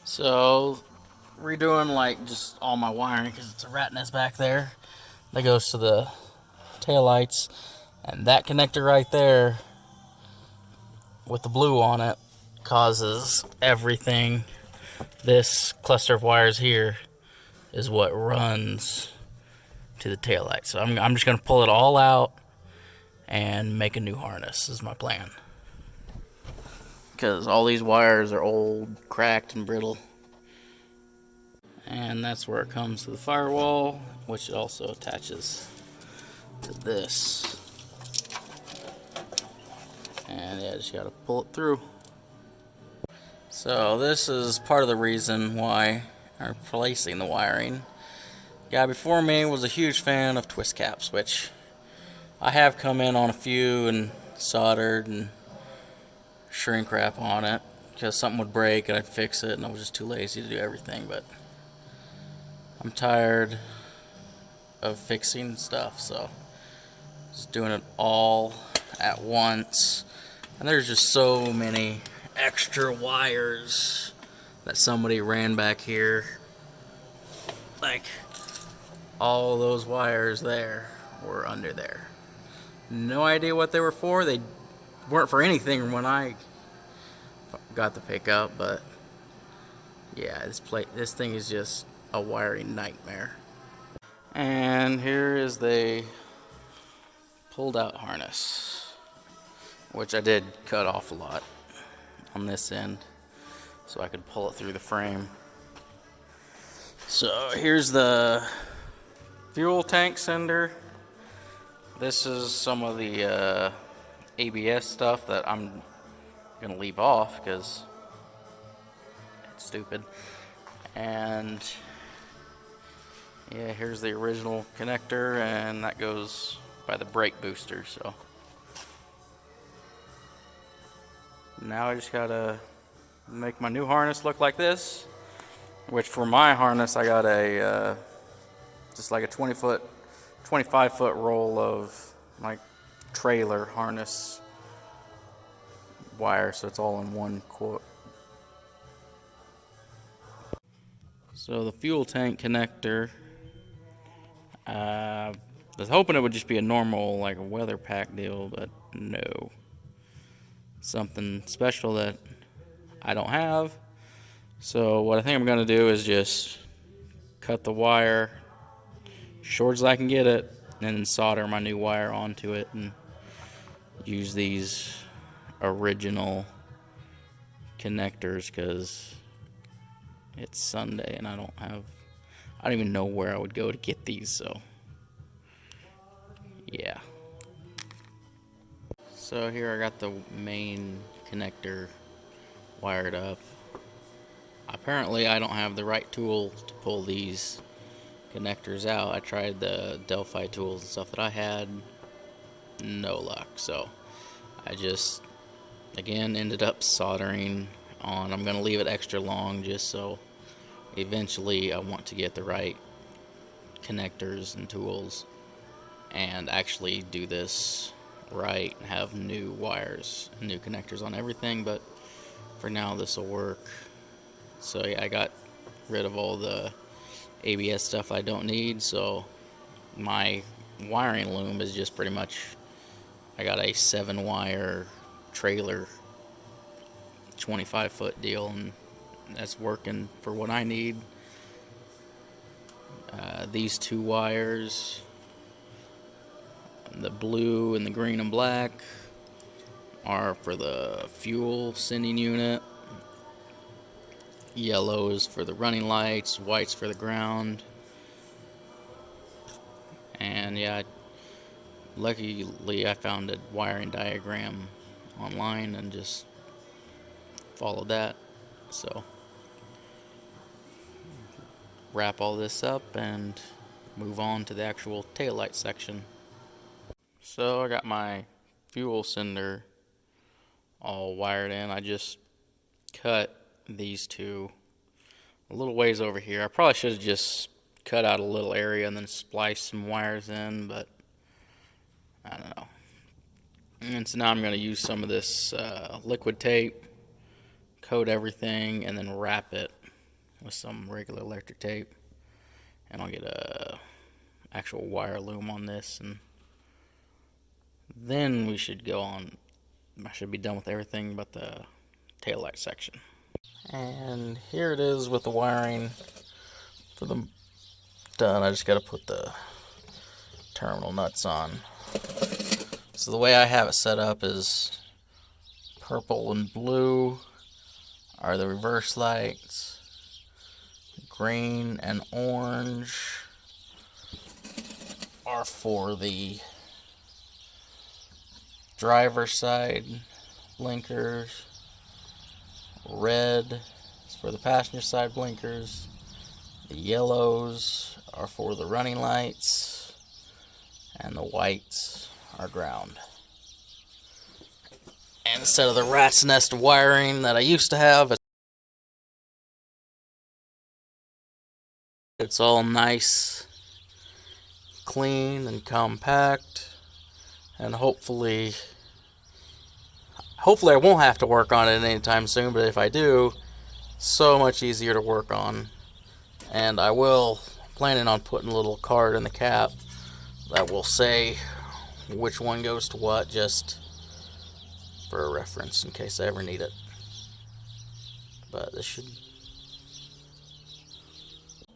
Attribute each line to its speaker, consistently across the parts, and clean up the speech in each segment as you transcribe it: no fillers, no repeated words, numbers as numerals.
Speaker 1: So, redoing like just all my wiring because it's a rat nest back there that goes to the taillights, and that connector right there with the blue on it causes everything. This cluster of wires here is what runs to the taillight. So I'm just going to pull it all out and make a new harness is my plan. Because all these wires are old, cracked, and brittle. And that's where it comes to the firewall, which also attaches to this. And yeah, just gotta pull it through. So this is part of the reason why I'm replacing the wiring. The guy before me was a huge fan of twist caps, which I have come in on a few and soldered and shrink wrap on it because something would break and I'd fix it, and I was just too lazy to do everything. But I'm tired of fixing stuff, so just doing it all at once. And there's just so many extra wires that somebody ran back here. Like, all those wires there were under there. No idea what they were for. They weren't for anything when I got the pickup, but yeah, this thing is just a wiring nightmare. And here is the pulled out harness, which I did cut off a lot on this end so I could pull it through the frame. So here's the fuel tank sender. This is some of the ABS stuff that I'm gonna leave off because it's stupid. And yeah, here's the original connector, and that goes by the brake booster. So now I just gotta make my new harness look like this, which for my harness I got a just like a 25-foot roll of like trailer harness wire, so it's all in one quote. So the fuel tank connector, I was hoping it would just be a normal like a weather pack deal, but no. Something special that I don't have. So what I think I'm gonna do is just cut the wire short as I can get it, and then solder my new wire onto it and use these original connectors because it's Sunday and I don't even know where I would go to get these. So yeah. So here I got the main connector wired up. Apparently I don't have the right tool to pull these connectors out. I tried the Delphi tools and stuff that I had, no luck. So I just again ended up soldering on. I'm gonna leave it extra long just so eventually I want to get the right connectors and tools and actually do this right and have new wires and new connectors on everything. But for now this will work. So yeah, I got rid of all the ABS stuff I don't need, so my wiring loom is just pretty much, I got a 7-wire trailer 25-foot deal, and that's working for what I need. These 2 wires, the blue and the green and black, are for the fuel sending unit. Yellow is for the running lights, white's for the ground. And yeah, luckily I found a wiring diagram online and just followed that. So wrap all this up and move on to the actual taillight section. So I got my fuel sender all wired in. I just cut these 2 a little ways over here. I probably should have just cut out a little area and then spliced some wires in, but I don't know. And so now I'm going to use some of this liquid tape, coat everything, and then wrap it with some regular electric tape, and I'll get a actual wire loom on this, and then we should go on. I should be done with everything but the taillight section. And here it is with the wiring for the done. I just got to put the terminal nuts on. So the way I have it set up is purple and blue are the reverse lights. Green and orange are for the driver's side blinkers. Red is for the passenger side blinkers. The yellows are for the running lights. And the whites are ground. And instead of the rat's nest wiring that I used to have, it's all nice, clean, and compact. And hopefully I won't have to work on it anytime soon, but if I do, so much easier to work on. And I will planning on putting a little card in the cap that will say which one goes to what, just for a reference in case I ever need it. But this should...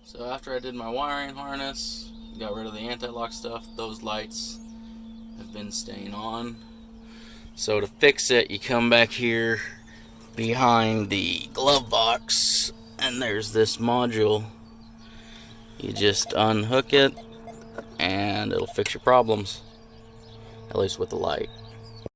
Speaker 1: So after I did my wiring harness, got rid of the anti-lock stuff, those lights have been staying on. So to fix it, you come back here behind the glove box, and there's this module. You just unhook it, and it'll fix your problems, at least with the light.